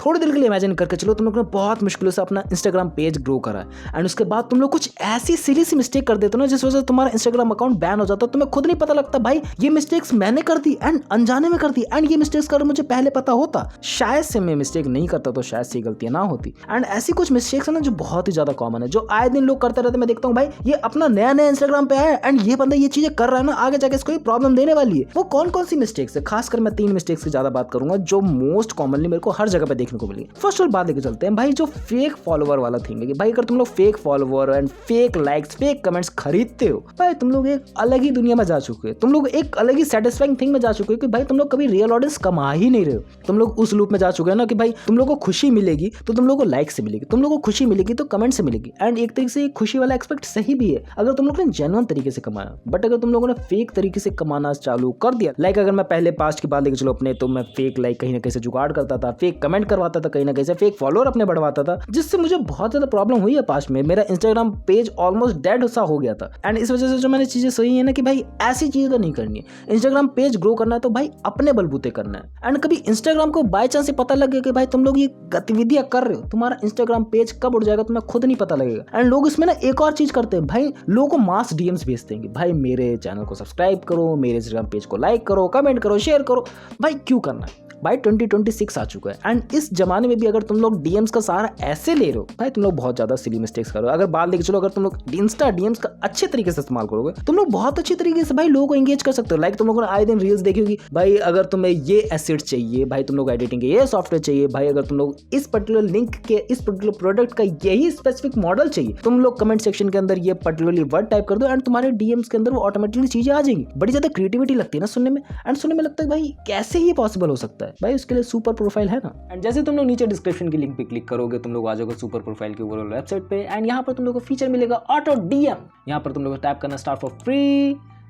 थोड़ी देर के लिए इमेजिन करके चलो तुम लोग ने बहुत मुश्किलों से अपना इंस्टाग्राम पेज ग्रो करा है एंड उसके बाद तुम लोग कुछ ऐसी सीली सी मिस्टेक कर देते हो ना जिस वजह से तुम्हारा इंस्टाग्राम अकाउंट बैन हो जाता है। तुम्हें खुद नहीं पता लगता भाई ये मिस्टेक्स मैंने कर दी एंड अनजाने में कर दी एंड ये मिस्टेक्स कर मुझे पहले पता होता शायद से मैं मिस्टेक नहीं करता तो शायद से गलतियां ना होती। एंड ऐसी कुछ मिस्टेक्स है ना जो बहुत ही ज्यादा कॉमन है, जो आए दिन लोग करते रहते। मैं देखता हूँ भाई ये अपना नया नया इंस्टाग्राम पे आया एंड ये बंदा ये चीजें कर रहा है ना, आगे जाके इसको प्रॉब्लम देने वाली है। वो कौन कौन सी मिस्टेक्स है, खासकर मैं 3 मिस्टेक्स की ज्यादा बात करूंगा जो मोस्ट कॉमनली मेरे को हर जगह पे देखने को मिली। फर्स्ट ऑफ ऑल बात लेके चलते हैं भाई जो फेक फॉलोवर वाला थिंग है कि भाई अगर तुम लोग fake follower and fake likes fake comments खरीदते हो भाई तुम लोग एक अलग ही दुनिया में जा चुके हो, तुम लोग एक अलग ही सेटिस्फाइंग थिंग में जा चुके हो कि भाई तुम लोग कभी रियल ऑडियंस कमा ही नहीं रहे हो। तुम लोग उस लूप में जा चुके हो ना कि भाई तुम लोग को खुशी मिलेगी तो तुम लोग को लाइक से मिलेगी, तुम लोग को खुशी मिलेगी तो कमेंट से मिलेगी एंड एक तरीके से खुशी वाला एक्सपेक्ट सही भी है अगर तुम लोग ने जेन्युइन तरीके से कमाया। बट अगर तुम लोगों ने फेक तरीके से कमाना चालू कर दिया, लाइक अगर मैं पहले पास्ट की बात लेके चलो अपने, तो मैं फेक लाइक कहीं ना कहीं से जुगाड़ करता था, फेक कमेंट करवाता था, कहीं ना कहीं से फेक फॉलोअर अपने बढ़वाता था, जिससे मुझे बहुत ज्यादा प्रॉब्लम हुई है पास्ट में। मेरा इंस्टाग्राम पेज ऑलमोस्ट डेड सा हो गया था एंड इस वजह से जो मैंने चीजें सही है ना कि भाई ऐसी चीजें तो नहीं करनी है। इंस्टाग्राम पेज ग्रो करना है तो भाई अपने बलबूते करना है एंड कभी इंस्टाग्राम को बाय चांस पता लगे कि भाई तुम लोग ये गतिविधियां कर रहे हो, तुम्हारा इंस्टाग्राम पेज कब उड़ जाएगा तुम्हें खुद नहीं पता लगेगा। एंड लोग इसमें ना एक और चीज करते हैं भाई, लोगों को मास डीएम्स भेजते हैं कि भाई मेरे चैनल को सब्सक्राइब करो, मेरे इंस्टाग्राम पेज को लाइक करो, कमेंट करो, शेयर करो। भाई क्यों करना है भाई, 2026 आ चुका है एंड इस जमाने में भी अगर तुम लोग डीएम्स का सहारा ऐसे ले रहे हो भाई तुम लोग बहुत ज्यादा सिली मिस्टेक्स कर रहे हो। अगर बात लेके चलो, अगर तुम लोग इंस्टा डीएम्स का अच्छे तरीके से इस्तेमाल करोगे तुम लोग बहुत अच्छे तरीके से भाई लोगों को एंगेज कर सकते हो। लाइक तुम लोगों ने आए दिन रील्स देखी होगी भाई अगर तुम्हें ये एसेट चाहिए, भाई तुम लोग एडिटिंग के ये सॉफ्टवेयर चाहिए, भाई अगर तुम लोग इस पर्टिकुलर लिंक के इस पर्टिकुलर प्रोडक्ट का यही स्पेसिफिक मॉडल चाहिए, तुम लोग कमेंट सेक्शन के अंदर ये पर्टिकुलरली वर्ड टाइप कर दो एंड तुम्हारे डीएम्स के अंदर वो ऑटोमेटिकली चीजें आ जाएंगी। बड़ी ज्यादा क्रिएटिविटी लगती है ना सुनने में एंड सुनने में लगता है भाई कैसे ये पॉसिबल हो सकता है। भाई उसके लिए सुपर प्रोफाइल है ना। एंड जैसे तुम लोग नीचे डिस्क्रिप्शन की लिंक पे क्लिक करोगे तुम लोग आ जाओगे सुपर प्रोफाइल के ओवरऑल वेबसाइट पे एंड यहाँ पर तुम लोग को फीचर मिलेगा ऑटो डीएम। यहाँ पर तुम लोग को टैप करना start for free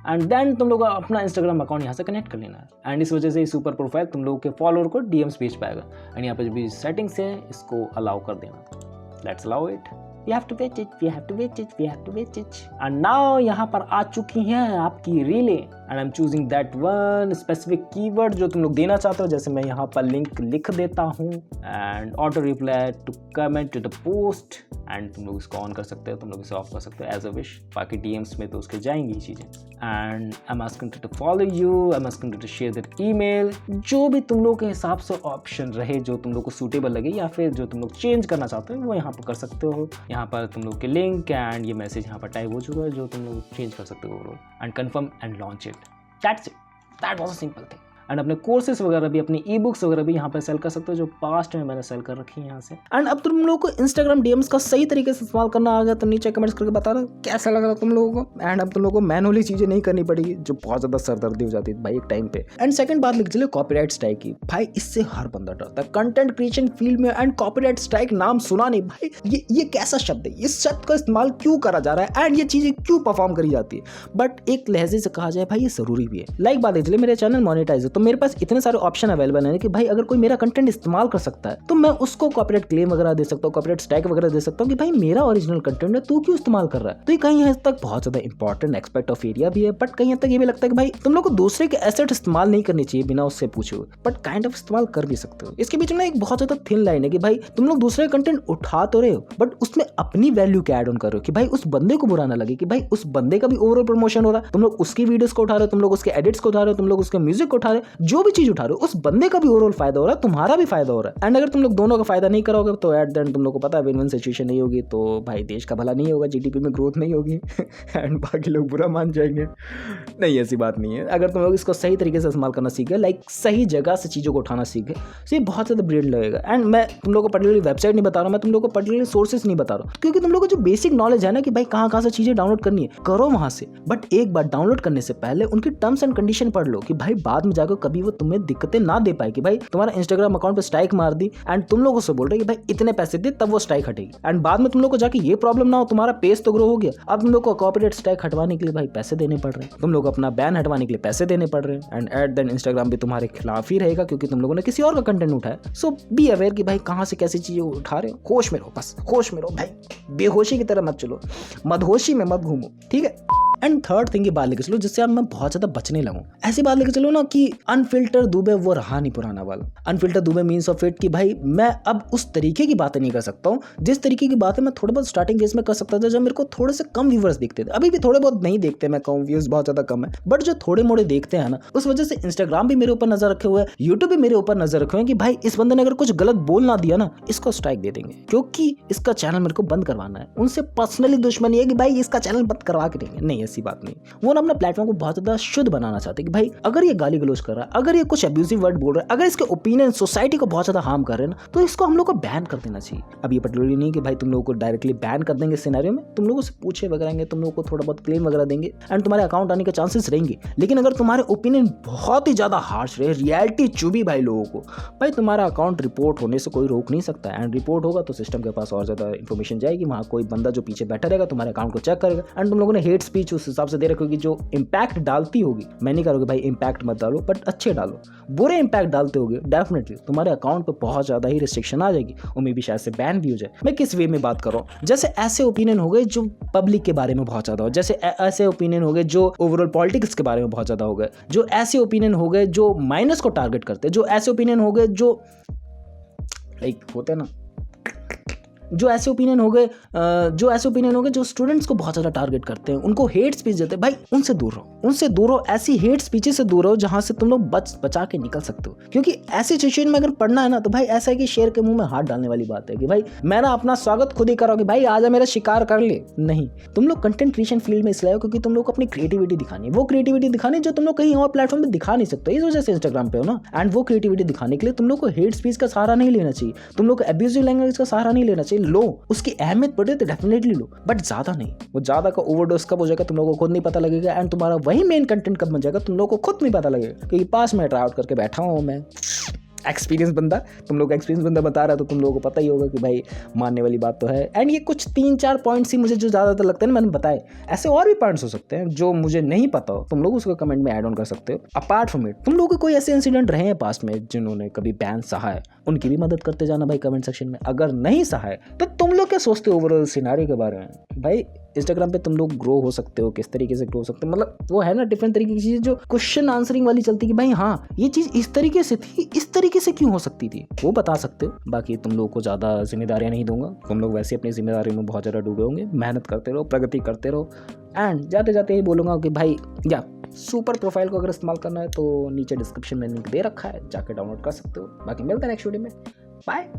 and then तुम लोग अपना इंस्टाग्राम अकाउंट यहाँ से कनेक्ट कर लेना है एंड इस वजह से सुपर प्रोफाइल तुम लोग के फॉलोअर को डीएम्स भेज पाएगा एंड यहाँ पर जो भी सेटिंग्स है इसको अलाउ कर देना। Let's allow it. We have to wait it, we have to wait it, we have to wait it. And now यहाँ पर आ चुकी हैं आपकी रीलें and I'm choosing that one specific keyword जो तुम लोग देना चाहते हो। जैसे मैं यहाँ पर लिंक लिख देता हूँ and auto reply to comment to the post and तुम लोग इसको ऑन कर सकते हो, तुम लोग इसे ऑफ कर सकते हो एज अ विश। बाकी DMs में तो उसके जाएंगी चीज़ें and I'm asking to follow you, I'm asking to share that email। जो भी तुम लोग के हिसाब से ऑप्शन रहे जो तुम लोग को सूटेबल लगे या फिर जो तुम लोग चेंज करना चाहते हो वो यहाँ पर कर सकते हो। यहाँ पर तुम लोग के लिंक एंड ये मैसेज यहाँ पर टाइप हो चुका है जो तुम लोग चेंज कर सकते हो and confirm and launch it. That's it, that was a simple thing. And अपने कोर्सेज वगैरह भी अपनी ई बुक्स वगैरह भी यहाँ पे सेल कर सकते हो जो पास्ट में मैंने सेल कर रखी है यहाँ से। एंड अब तुम लोगों को इंस्टाग्राम डीएम्स का सही तरीके से इस्तेमाल करना आ गया तो नीचे कमेंट्स करके बताना कैसा लग रहा तुम लोगों को। एंड अब तुम लोगों को मैनुअली चीजें नहीं करनी पड़ेगी जो बहुत ज्यादा सरदर्दी हो जाती है भाई एक टाइम पे। एंड सेकंड बात लिख चलिए कॉपीराइट स्ट्राइक की। भाई इससे हर बंदा डरता है कंटेंट क्रिएशन फील्ड में एंड कॉपीराइट स्ट्राइक नाम सुना नहीं भाई, ये कैसा शब्द है, इस शब्द का इस्तेमाल क्यों करा जा रहा है एंड ये चीजें क्यों परफॉर्म करी जाती है। बट एक लहजे से कहा जाए भाई ये जरूरी भी है। लाइक बात लिख मेरे चैनल मोनेटाइज है तो मेरे पास इतने सारे ऑप्शन अवेलेबल है कि भाई अगर कोई मेरा कंटेंट इस्तेमाल कर सकता है तो मैं उसको कॉपीराइट क्लेम वगैरह दे सकता हूँ, कॉपीराइट स्ट्राइक वगैरह दे सकता हूँ कि भाई मेरा ओरिजिनल कंटेंट है तू क्यों इस्तेमाल कर रहा है। तो ये कहीं हद तक बहुत ज्यादा इंपॉर्टेंट एक्सपेक्ट ऑफ एरिया भी है बट कहीं हद तक ये भी लगता है कि भाई तुम लोग को दूसरे के एसेट इस्तेमाल नहीं करनी चाहिए बिना उससे पूछे हुए, बट काइंड ऑफ इस्तेमाल कर भी सकते हो। इसके बीच में एक बहुत ज्यादा थिन लाइन है कि भाई तुम लोग दूसरे कंटेंट उठा तो रहे हो बट उसमें अपनी वैल्यू के ऐड ऑन कर रहे हो कि भाई उस बंदे को बुरा ना लगे कि भाई उस बंदे का भी ओवरऑल प्रमोशन हो रहा है, तुम लोग उसकी वीडियोस को उठा रहे हो, तुम लोग उसके एडिट्स को उठा रहे हो, तुम लोग उसके म्यूजिक को उठा रहे हो, जो भी चीज उठा रहे हो उस बंदे का भी ओवरऑल फायदा हो रहा है, तुम्हारा भी फायदा हो रहा है। एंड अगर तुम लोग दोनों का फायदा नहीं करोगे तो एट द एंड तुम लोग को पता है विन विन सिचुएशन नहीं होगी तो भाई देश का भला नहीं होगा, जीडीपी में ग्रोथ नहीं होगी एंड बाकी लोग बुरा मान जाएंगे। नहीं ऐसी बात नहीं है। अगर तुम लोग इसको सही तरीके से इस्तेमाल करना सीख गए, लाइक सही जगह से चीज़ों को उठाना सीख गए तो ये बहुत ज़्यादा ब्रिलियंट लगेगा। एंड मैं तुम लोग को पर्टिकुलरली वेबसाइट नहीं बता रहा हूँ, मैं तुम लोग को पर्टिकुलरली सोर्सेस नहीं बता रहा हूँ क्योंकि तुम लोग को जो बेसिक नॉलेज है ना कि भाई कहाँ से चीज़ें डाउनलोड करनी है करो वहाँ से, बट एक बार डाउनलोड करने से पहले उनकी टर्म्स एंड कंडीशन पढ़ लो कि भाई बाद में जाकर कभी वो तुम्हें दिक्कतें ना दे पाए कि भाई तुम्हारा इंस्टाग्राम अकाउंट पे स्ट्राइक मार दी एंड तुम लोगों से बोल रहे कि भाई इतने पैसे दे तब वो स्ट्राइक हटेगी एंड बाद में तुम लोग को जाके ये प्रॉब्लम ना हो, तुम्हारा पेज तो ग्रो हो गया, अब तुम लोग को कॉपीराइट स्ट्राइक हटवाने के लिए भाई पैसे देने पड़ रहे हैं, तुम लोग अपना बैन हटवाने के लिए पैसे देने पड़ रहे हैं एंड एट देन इंस्टाग्राम भी तुम्हारे खिलाफ ही रहेगा क्योंकि तुम लोगों ने किसी और का कंटेंट उठाया। सो बी अवेयर कि भाई कहाँ से कैसी चीजें उठा रहे हो, होश में रहो, बस होश में रहो भाई, बेहोशी की तरह मत चलो, मदहोशी में मत घूमो, ठीक है। एंड थर्ड थिंग की बात लेके चलो जिससे अब मैं बहुत ज्यादा बचने लगूं, ऐसी बात लेके चलो ना कि अनफिल्टर दुबे वो रहा नहीं पुराना वाला। Unfilter Dubey means of it कि भाई मैं अब उस तरीके की बातें नहीं कर सकता हूँ जिस तरीके की बातें मैं थोड़ा बहुत स्टार्टिंग फेज में कर सकता था, जब मेरे को थोड़े से कम व्यूवर्स दिखते थे। अभी भी थोड़े बहुत नहीं देखते, मैं कहूँ व्यूज बहुत ज्यादा कम है, बट जो थोड़े मोड़े देखते हैं ना, उस वजह से इंस्टाग्राम भी मेरे ऊपर नजर रखे हुए है, यूट्यूब भी मेरे ऊपर नजर रखे हुए हैं कि भाई इस बंदे ने अगर कुछ गलत बोल ना दिया ना, इसको स्ट्राइक दे देंगे, क्योंकि इसका चैनल मेरे को बंद करवाना है। उनसे पर्सनली दुश्मनी है कि भाई इसका चैनल बंद करवा के देंगे, नहीं ऐसी बात नहीं। वो ना अपना प्लेटफॉर्म को बहुत ज्यादा शुद्ध बनाना चाहते हैं कि भाई अगर ये गाली गलौज कर रहा है, अगर ये कुछ अब्यूजिव वर्ड बोल रहा है, अगर इसके ओपिनियन सोसाइटी को बहुत ज्यादा हार्म कर रहे हैं ना, तो इसको हम लोग को बैन कर देना चाहिए। अब ये पर्टिकुलरली नहीं कि भाई तुम लोगों को डायरेक्टली बैन कर देंगे सिनेरियो में, तुम लोगों से पूछे वगैरह, तुम लोगों को थोड़ा बहुत क्लेम वगैरह देंगे एंड तुम्हारे अकाउंट आने के चांसेस रहेंगे। लेकिन अगर तुम्हारे ओपिनियन बहुत ही ज्यादा हार्श रहे, रियलिटी चुभी भाई लोगों को, भाई तुम्हारा अकाउंट रिपोर्ट होने से कोई रोक नहीं सकता। एंड रिपोर्ट होगा तो सिस्टम के पास और ज्यादा इन्फॉर्मेशन जाएगी, वहाँ कोई बंदा जो पीछे बैठा रहेगा तुम्हारे अकाउंट को चेक करेगा। एंड तुम लोगों ने हेट स्पीच उस हिसाब से दे रखी होगी जो इंपैक्ट डालती होगी। मैं नहीं करूँगी भाई इंपैक्ट मत डालो, बट अच्छे डालो। बुरे इंपैक्ट डालते होगे डेफिनेटली तुम्हारे अकाउंट पे बहुत ज्यादा ही रिस्ट्रिक्शन आ जाएगी, और मे भी शायद से बैन भी हो जाए। मैं किस वे में बात कर रहा हूँ, जैसे ऐसे ओपिनियन हो गए जो पब्लिक के बारे में बहुत ज्यादा हो, जैसे ऐसे ओपिनियन हो गए जो ओवरऑल पॉलिटिक्स के बारे में बहुत ज्यादा हो गए, जो ऐसे ओपिनियन हो गए जो माइनस को टारगेट करते हैं, जो ऐसे ओपिनियन हो गए जो लाइक होते हैं ना, जो ऐसे ओपिनियन हो गए जो स्टूडेंट्स को बहुत ज़्यादा टारगेट करते हैं, उनको हेट स्पीच देते हैं, भाई उनसे दूर रहो। ऐसी हेट स्पीचेस से दूर रहो जहाँ से तुम लोग बचा के निकल सकते हो। क्योंकि ऐसी सिचुएशन में अगर पढ़ना है ना, तो भाई ऐसा है कि शेर के मुंह में हाथ डालने वाली बात है कि भाई मैं ना अपना स्वागत खुद ही करो कि भाई आजा मेरा शिकार कर ले। नहीं, तुम लोग कंटेंट क्रिएशन फील्ड में इसलिए हो क्योंकि तुम लोग अपनी क्रिएटिविटी दिखानी है, वो क्रिएटिविटी दिखानी जो तुम लोग कहीं और प्लेटफॉर्म पे दिखा नहीं सकते, इस वजह से इंस्टाग्राम पे हो ना। एंड वो क्रिएटिविटी दिखाने के लिए तुम लोग को हेट स्पीच का सहारा नहीं लेना चाहिए, तुम लोग को एब्यूजिव लैंग्वेज का सहारा नहीं लेना चाहिए। लो, उसकी अहमियत पड़े तो डेफिनेटली लो, बट ज्यादा नहीं। वो ज्यादा का ओवरडोज कब हो जाएगा तुम लोगों को खुद नहीं पता लगेगा, एंड तुम्हारा वही मेन कंटेंट कब बन जाएगा तुम लोगों को खुद नहीं पता लगेगा। क्योंकि 5 मिनट ट्राई आउट करके बैठा हूँ मैं, एक्सपीरियंस बंदा, तुम लोग एक्सपीरियंस बंदा बता रहा है तो तुम लोगों को पता ही होगा कि भाई मानने वाली बात तो है। एंड ये कुछ 3-4 पॉइंट्स ही मुझे जो ज़्यादातर लगते हैं ना मैंने बताए, ऐसे और भी पॉइंट्स हो सकते हैं जो मुझे नहीं पता हो, तुम लोग उसको कमेंट में ऐड ऑन कर सकते हो। अपार्ट फ्रॉम इट, तुम लोगों के कोई ऐसे इंसिडेंट रहे हैं पास्ट में जिन्होंने कभी बैन सहा है, उनकी भी मदद करते जाना भाई कमेंट सेक्शन में। अगर नहीं सहा है तो तुम लोग क्या सोचते हो ओवरऑल सिनेरियो के बारे में? भाई इंस्टाग्राम पे तुम लोग ग्रो हो सकते हो, किस तरीके से ग्रो हो सकते हो, मतलब वो है ना डिफरेंट तरीके की चीज़ जो क्वेश्चन आंसरिंग वाली चलती कि भाई हाँ ये चीज़ इस तरीके से थी, इस तरीके से क्यों हो सकती थी, वो बता सकते हो। बाकी तुम लोगों को ज़्यादा जिम्मेदारियाँ नहीं दूंगा, तुम लोग वैसे अपनी जिम्मेदारी में बहुत ज़्यादा डूबे होंगे। मेहनत करते रहो, प्रगति करते रहो। एंड जाते जाते ही बोलूँगा कि भाई या सुपर प्रोफाइल को अगर इस्तेमाल करना है तो नीचे डिस्क्रिप्शन में लिंक दे रखा है, जाके डाउनलोड कर सकते हो। बाकी मिलते हैं नेक्स्ट वीडियो में, बाय।